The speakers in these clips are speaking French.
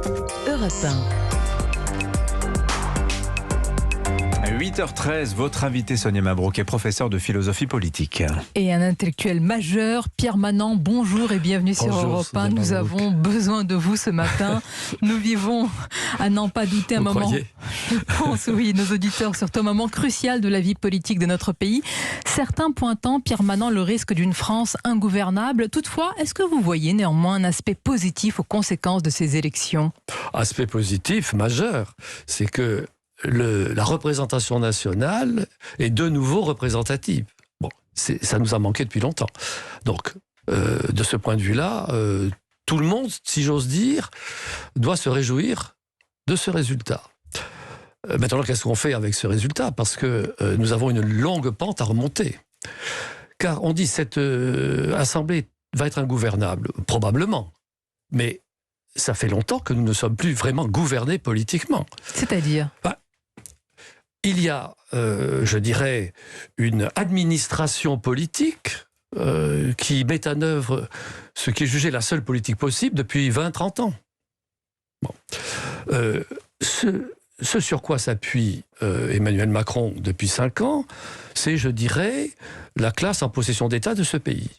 Europe 8h13, votre invité Sonia Mabrouk est professeur de philosophie politique. Et un intellectuel majeur, Pierre Manent, bonjour et bienvenue sur Europe 1. Nous avons besoin de vous ce matin. Nous vivons, à n'en pas douter, un moment, je pense, oui, nos auditeurs, surtout un moment crucial de la vie politique de notre pays. Certains pointant, Pierre Manent, le risque d'une France ingouvernable. Toutefois, est-ce que vous voyez néanmoins un aspect positif aux conséquences de ces élections ? Aspect positif majeur, c'est que la représentation nationale est de nouveau représentative. Bon, ça nous a manqué depuis longtemps. Donc, de ce point de vue-là, tout le monde, si j'ose dire, doit se réjouir de ce résultat. Maintenant, qu'est-ce qu'on fait avec ce résultat ? Parce que nous avons une longue pente à remonter. Car on dit cette Assemblée va être ingouvernable, probablement. Mais ça fait longtemps que nous ne sommes plus vraiment gouvernés politiquement. C'est-à-dire ? Il y a, je dirais, une administration politique qui met en œuvre ce qui est jugé la seule politique possible depuis 20-30 ans. Bon. Ce sur quoi s'appuie Emmanuel Macron depuis 5 ans, c'est, je dirais, la classe en possession d'État de ce pays.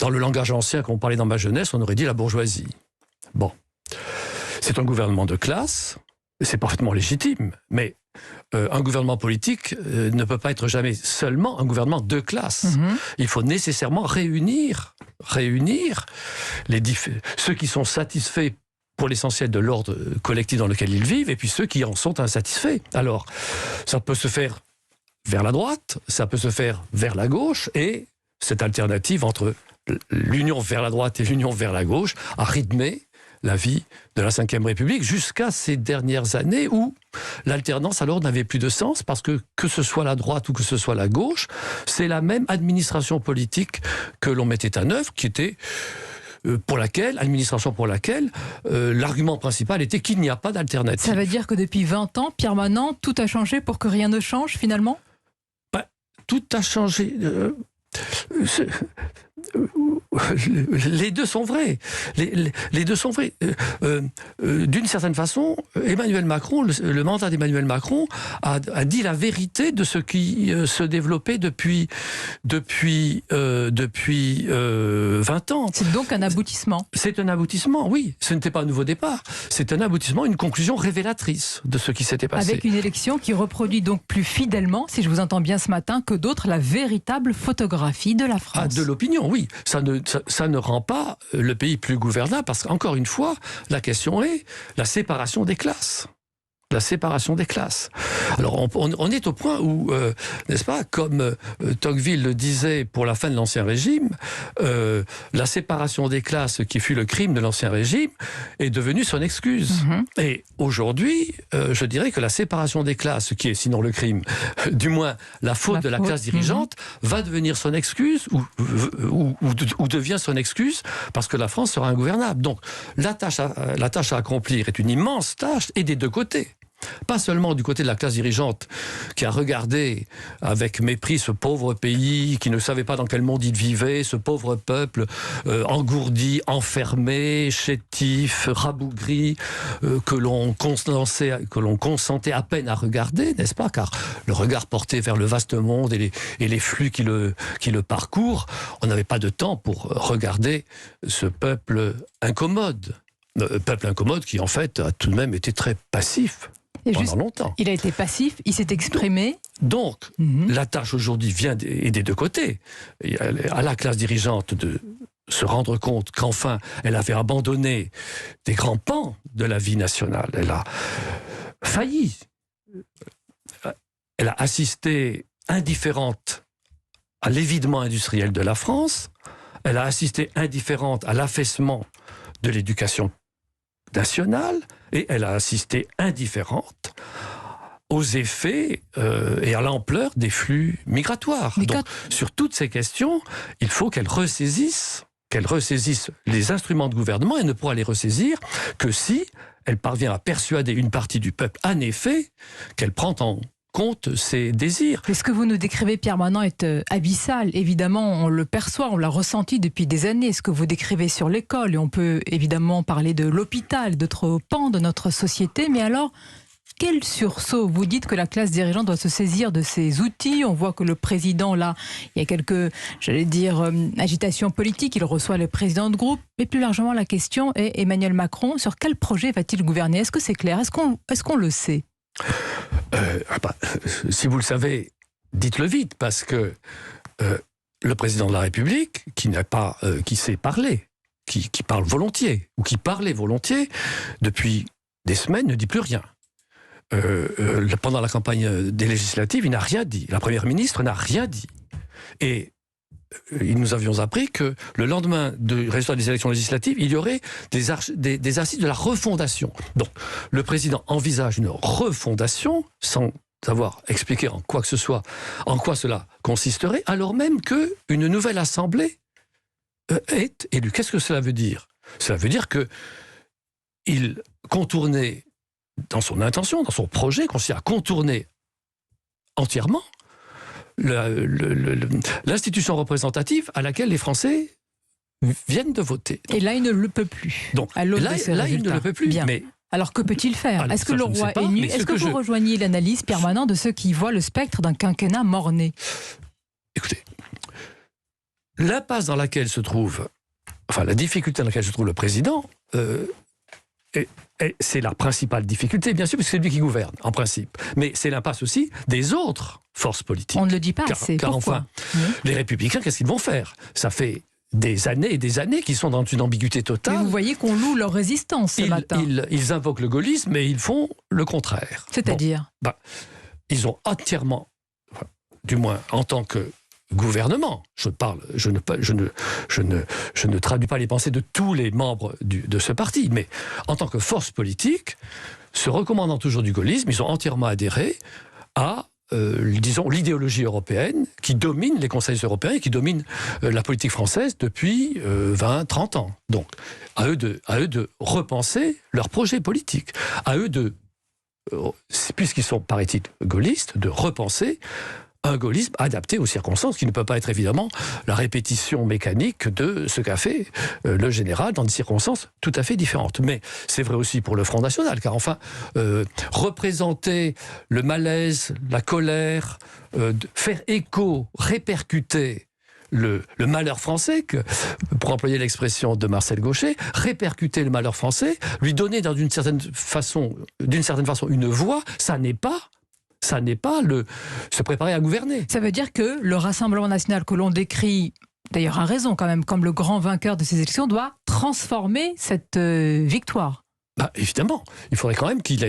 Dans le langage ancien qu'on parlait dans ma jeunesse, on aurait dit la bourgeoisie. Bon. C'est un gouvernement de classe, c'est parfaitement légitime, mais un gouvernement politique ne peut pas être jamais seulement un gouvernement de classe. Il faut nécessairement réunir ceux qui sont satisfaits pour l'essentiel de l'ordre collectif dans lequel ils vivent, et puis ceux qui en sont insatisfaits. Alors, ça peut se faire vers la droite, ça peut se faire vers la gauche, et cette alternative entre l'union vers la droite et l'union vers la gauche a rythmé la vie de la Ve République jusqu'à ces dernières années où l'alternance alors n'avait plus de sens parce que ce soit la droite ou que ce soit la gauche, c'est la même administration politique que l'on mettait en œuvre qui était administration pour laquelle l'argument principal était qu'il n'y a pas d'alternative. Ça veut dire que depuis 20 ans, Pierre Manent, tout a changé pour que rien ne change finalement ? Tout a changé. Les deux sont vrais. Les deux sont vrais. D'une certaine façon, Emmanuel Macron, le mandat d'Emmanuel Macron a dit la vérité de ce qui se développait depuis 20 ans. C'est donc un aboutissement. C'est un aboutissement, oui. Ce n'était pas un nouveau départ. C'est un aboutissement, une conclusion révélatrice de ce qui s'était passé. Avec une élection qui reproduit donc plus fidèlement, si je vous entends bien ce matin, que d'autres, la véritable photographie de la France. Ah, de l'opinion, oui. Ça ne rend pas le pays plus gouvernable, parce qu'encore une fois, la question est la séparation des classes. La séparation des classes. Alors, on est au point où, n'est-ce pas, comme Tocqueville le disait pour la fin de l'Ancien Régime, la séparation des classes qui fut le crime de l'Ancien Régime est devenue son excuse. Et aujourd'hui, je dirais que la séparation des classes, qui est sinon le crime, du moins la faute de la classe dirigeante, va devenir son excuse, ou devient son excuse, parce que la France sera ingouvernable. Donc, la tâche à accomplir est une immense tâche, et des deux côtés. Pas seulement du côté de la classe dirigeante qui a regardé avec mépris ce pauvre pays, qui ne savait pas dans quel monde il vivait, ce pauvre peuple engourdi, enfermé, chétif, rabougri, que l'on consentait à peine à regarder, n'est-ce pas ? Car le regard porté vers le vaste monde et les flux qui le parcourent, on n'avait pas de temps pour regarder ce peuple incommode. Peuple incommode qui en fait a tout de même été très passif. Pendant longtemps. Il a été passif, il s'est exprimé. Donc, la tâche aujourd'hui vient des deux côtés. À la classe dirigeante de se rendre compte qu'enfin, elle avait abandonné des grands pans de la vie nationale. Elle a failli. Elle a assisté indifférente à l'évidement industriel de la France. Elle a assisté indifférente à l'affaissement de l'éducation nationale, et elle a assisté indifférente aux effets et à l'ampleur des flux migratoires. Donc, sur toutes ces questions, il faut qu'elle ressaisisse les instruments de gouvernement, et ne pourra les ressaisir que si elle parvient à persuader une partie du peuple, en effet, qu'elle prend compte ses désirs. Mais ce que vous nous décrivez, Pierre Manant, est abyssal. Évidemment, on le perçoit, on l'a ressenti depuis des années. Ce que vous décrivez sur l'école, et on peut évidemment parler de l'hôpital, d'autres pans de notre société. Mais alors, quel sursaut! Vous dites que la classe dirigeante doit se saisir de ces outils. On voit que le président, là, il y a quelques, agitations politiques. Il reçoit le président de groupe. Mais plus largement, la question est, Emmanuel Macron, sur quel projet va-t-il gouverner? Est-ce que c'est clair? Est-ce qu'on le sait? Si vous le savez, dites-le vite, parce que le président de la République, qui sait parler, qui parle volontiers, ou qui parlait volontiers, depuis des semaines, ne dit plus rien. Pendant la campagne des législatives, il n'a rien dit. La première ministre n'a rien dit. Et nous avions appris que le lendemain du résultat des élections législatives, il y aurait des assises de la refondation. Donc, le président envisage une refondation sans avoir expliqué en quoi cela consisterait, alors même qu'une nouvelle assemblée est élue. Qu'est-ce que cela veut dire? Cela veut dire qu'il contournait dans son intention, dans son projet, consiste à contourner entièrement l'institution représentative à laquelle les Français viennent de voter. Et là, il ne le peut plus. Donc, là, il ne le peut plus. Bien. Mais alors, que peut-il faire? Est-ce que le roi est nu? Est-ce que vous rejoignez l'analyse, Pierre Manant, de ceux qui voient le spectre d'un quinquennat mort-né? Écoutez, l'impasse dans laquelle se trouve, la difficulté dans laquelle se trouve le président, c'est la principale difficulté, bien sûr, parce que c'est lui qui gouverne, en principe. Mais c'est l'impasse aussi des autres forces politiques. On ne le dit pas assez. Car Pourquoi? les Républicains, qu'est-ce qu'ils vont faire? Ça fait des années et des années qu'ils sont dans une ambiguïté totale. Mais vous voyez qu'on loue leur résistance ce matin. Ils invoquent le gaullisme, mais ils font le contraire. C'est-à-dire ils ont entièrement, du moins en tant que gouvernement, je ne traduis pas les pensées de tous les membres de ce parti, mais en tant que force politique, se recommandant toujours du gaullisme, ils ont entièrement adhéré à, l'idéologie européenne qui domine les conseils européens et qui domine la politique française depuis 20-30 ans. Donc, à eux de repenser leur projet politique, à eux puisqu'ils sont, paraît-il, gaullistes, de repenser un gaullisme adapté aux circonstances, qui ne peut pas être évidemment la répétition mécanique de ce qu'a fait le général dans des circonstances tout à fait différentes. Mais c'est vrai aussi pour le Front National, car représenter le malaise, la colère, faire écho, répercuter le malheur français, pour employer l'expression de Marcel Gauchet, répercuter le malheur français, lui donner d'une certaine façon une voix, ça n'est pas se préparer à gouverner. Ça veut dire que le Rassemblement national que l'on décrit, d'ailleurs à raison quand même, comme le grand vainqueur de ces élections, doit transformer cette victoire. Évidemment, il faudrait quand même qu'ils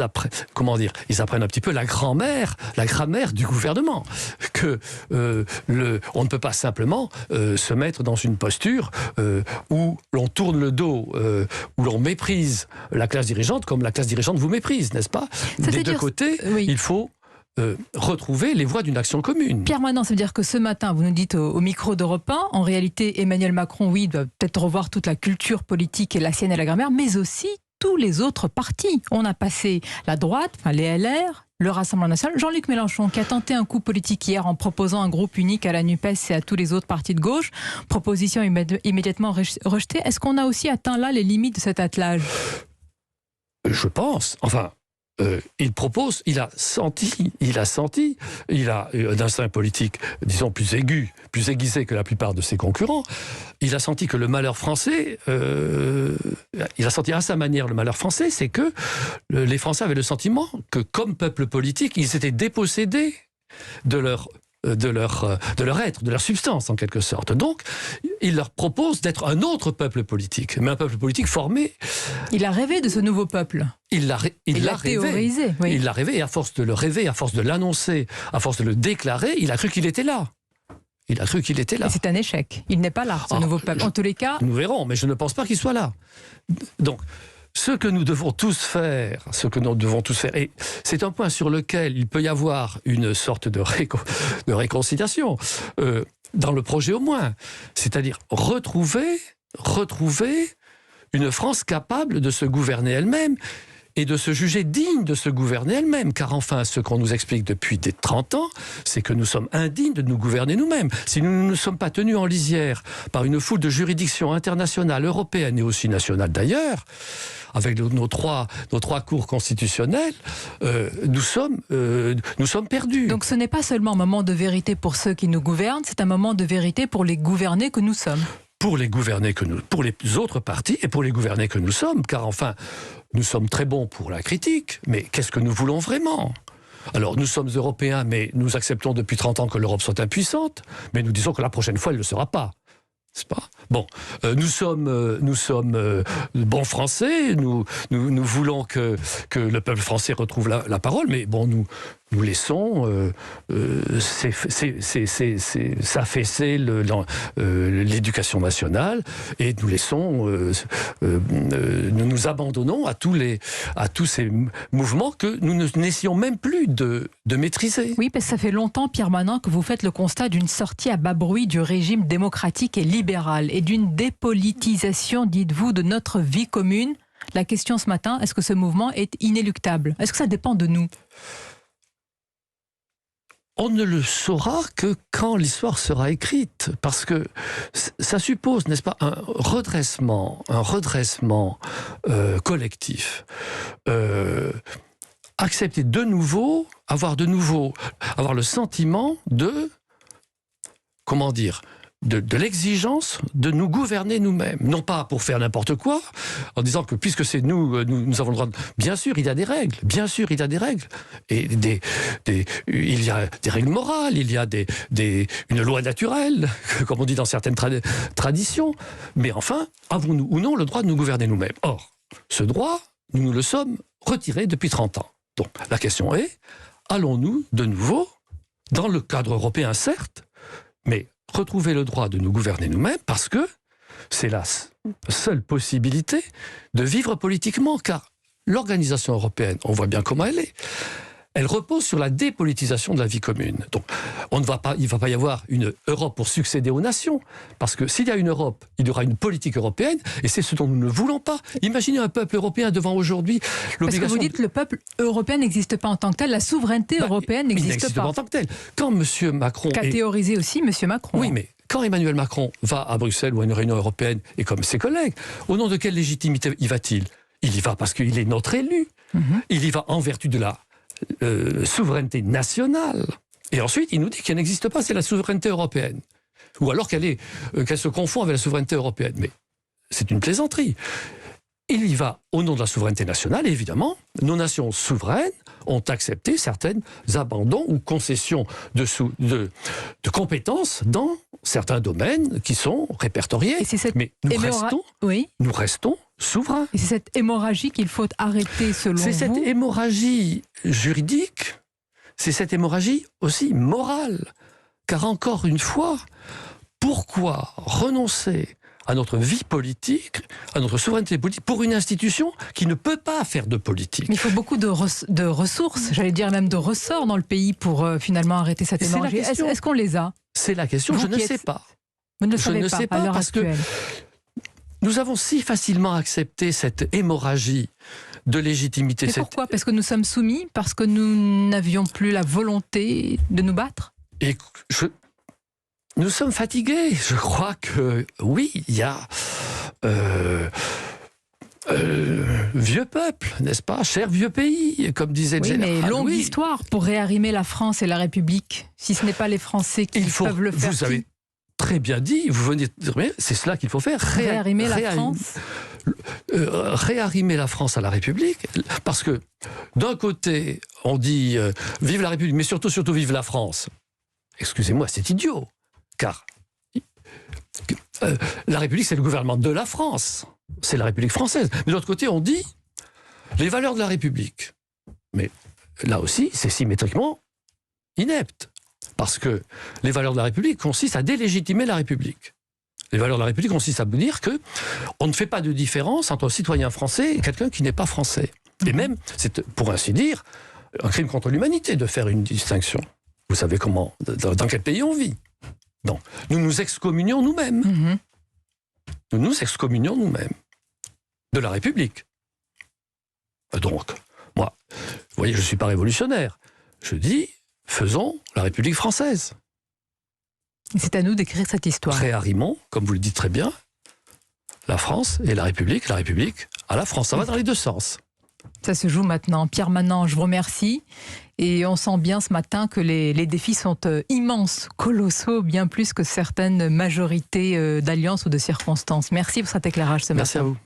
apprennent un petit peu la grammaire du gouvernement. On ne peut pas simplement se mettre dans une posture où l'on tourne le dos, où l'on méprise la classe dirigeante comme la classe dirigeante vous méprise, n'est-ce pas? Des deux côtés, oui. Il faut retrouver les voies d'une action commune. Pierre Manant, ça veut dire que ce matin, vous nous dites au micro d'Europe 1, en réalité, Emmanuel Macron, oui, doit peut-être revoir toute la culture politique et la sienne et la grammaire, mais aussi tous les autres partis. On a passé la droite, les LR, le Rassemblement national. Jean-Luc Mélenchon, qui a tenté un coup politique hier en proposant un groupe unique à la NUPES et à tous les autres partis de gauche, proposition immédiatement rejetée. Est-ce qu'on a aussi atteint là les limites de cet attelage? Je pense. Il a un instinct politique, disons, plus aiguisé que la plupart de ses concurrents. Il a senti que le malheur français, il a senti à sa manière le malheur français, c'est que les Français avaient le sentiment que, comme peuple politique, ils étaient dépossédés de leur être, de leur substance en quelque sorte. Donc, il leur propose d'être un autre peuple politique, mais un peuple politique formé. Il a rêvé de ce nouveau peuple. Il l'a théorisé. Oui. Il l'a rêvé, et à force de le rêver, à force de l'annoncer, à force de le déclarer, il a cru qu'il était là. Et c'est un échec. Il n'est pas là, ce nouveau peuple. En tous les cas... Nous verrons, mais je ne pense pas qu'il soit là. Donc, ce que nous devons tous faire, et c'est un point sur lequel il peut y avoir une sorte de réconciliation, dans le projet au moins, c'est-à-dire retrouver une France capable de se gouverner elle-même et de se juger digne de se gouverner elle-même. Car enfin, ce qu'on nous explique depuis des 30 ans, c'est que nous sommes indignes de nous gouverner nous-mêmes. Si nous ne nous sommes pas tenus en lisière par une foule de juridictions internationales, européennes et aussi nationales d'ailleurs, avec nos trois cours constitutionnels, nous sommes perdus. Donc ce n'est pas seulement un moment de vérité pour ceux qui nous gouvernent, c'est un moment de vérité pour les gouvernés que nous sommes. Pour les autres partis et pour les gouvernés que nous sommes, car enfin, nous sommes très bons pour la critique, mais qu'est-ce que nous voulons vraiment ? Alors, nous sommes européens, mais nous acceptons depuis 30 ans que l'Europe soit impuissante, mais nous disons que la prochaine fois, elle ne le sera pas. C'est pas bon. Nous sommes bons Français. Nous voulons que le peuple français retrouve la parole. Mais bon, nous laissons s'affaisser l'éducation nationale et nous laissons nous abandonnons à tous ces mouvements que nous n'essayons même plus de maîtriser. Oui, parce que ça fait longtemps, Pierre Manant, que vous faites le constat d'une sortie à bas bruit du régime démocratique et libéral et d'une dépolitisation, dites-vous, de notre vie commune. La question ce matin, est-ce que ce mouvement est inéluctable ? Est-ce que ça dépend de nous ? On ne le saura que quand l'histoire sera écrite, parce que ça suppose, n'est-ce pas, un redressement collectif. Accepter de nouveau, avoir le sentiment de, comment dire, de l'exigence de nous gouverner nous-mêmes. Non pas pour faire n'importe quoi, en disant que puisque c'est nous avons le droit de... Bien sûr, il y a des règles. Et il y a des règles morales, il y a une loi naturelle, comme on dit dans certaines traditions. Mais enfin, avons-nous ou non le droit de nous gouverner nous-mêmes ? Or, ce droit, nous nous le sommes retiré depuis 30 ans. Donc, la question est, allons-nous de nouveau, dans le cadre européen certes, mais retrouver le droit de nous gouverner nous-mêmes, parce que c'est la seule possibilité de vivre politiquement, car l'organisation européenne, on voit bien comment elle est, elle repose sur la dépolitisation de la vie commune. Donc, il ne va pas y avoir une Europe pour succéder aux nations, parce que s'il y a une Europe, il y aura une politique européenne, et c'est ce dont nous ne voulons pas. Imaginez un peuple européen devant aujourd'hui l'obligation... Parce que vous dites que le peuple européen n'existe pas en tant que tel, la souveraineté européenne n'existe pas en tant que tel. Quand M. Macron... Qu'a théorisé aussi M. Macron. Oui, mais quand Emmanuel Macron va à Bruxelles ou à une réunion européenne, et comme ses collègues, au nom de quelle légitimité y va-t-il ? Il y va parce qu'il est notre élu. Il y va en vertu de la souveraineté nationale. Et ensuite, il nous dit qu'elle n'existe pas, c'est la souveraineté européenne. Ou alors qu'elle se confond avec la souveraineté européenne. Mais c'est une plaisanterie. Il y va au nom de la souveraineté nationale, et évidemment, nos nations souveraines ont accepté certains abandons ou concessions de compétences dans certains domaines qui sont répertoriés. Mais nous restons souverains. Et c'est cette hémorragie qu'il faut arrêter selon vous ? C'est cette hémorragie juridique, c'est cette hémorragie aussi morale. Car encore une fois, pourquoi renoncer à notre vie politique, à notre souveraineté politique, pour une institution qui ne peut pas faire de politique. Mais il faut beaucoup de ressources, j'allais dire même de ressorts dans le pays pour finalement arrêter cette hémorragie. Est-ce qu'on les a ? C'est la question, je ne sais pas. Vous ne le savez pas à l'heure actuelle. Nous avons si facilement accepté cette hémorragie de légitimité. Mais pourquoi ? Parce que nous sommes soumis ? Parce que nous n'avions plus la volonté de nous battre ? Et nous sommes fatigués. Je crois que, oui, il y a... vieux peuple, n'est-ce pas ? Cher vieux pays, comme disait le général. Oui, mais longue histoire pour réarrimer la France et la République. Si ce n'est pas les Français qui peuvent le faire. Vous avez très bien dit, vous venez de dire, c'est cela qu'il faut faire. Réarrimer la France. Réarrimer la France à la République, parce que d'un côté, on dit vive la République, mais surtout vive la France. Excusez-moi, c'est idiot. Car la République, c'est le gouvernement de la France. C'est la République française. Mais de l'autre côté, on dit les valeurs de la République. Mais là aussi, c'est symétriquement inepte. Parce que les valeurs de la République consistent à délégitimer la République. Les valeurs de la République consistent à vous dire qu'on ne fait pas de différence entre un citoyen français et quelqu'un qui n'est pas français. Et même, c'est pour ainsi dire, un crime contre l'humanité de faire une distinction. Vous savez comment, dans quel pays on vit. Donc, nous nous excommunions nous-mêmes. Nous nous excommunions nous-mêmes de la République. Donc, moi, vous voyez, je ne suis pas révolutionnaire. Je dis, faisons la République française. C'est à nous d'écrire cette histoire. Très harimont, comme vous le dites très bien, la France et la République à la France. Ça va dans les deux sens. Ça se joue maintenant. Pierre Manant, je vous remercie. Et on sent bien ce matin que les défis sont immenses, colossaux, bien plus que certaines majorités d'alliances ou de circonstances. Merci pour cet éclairage ce matin. Merci à vous.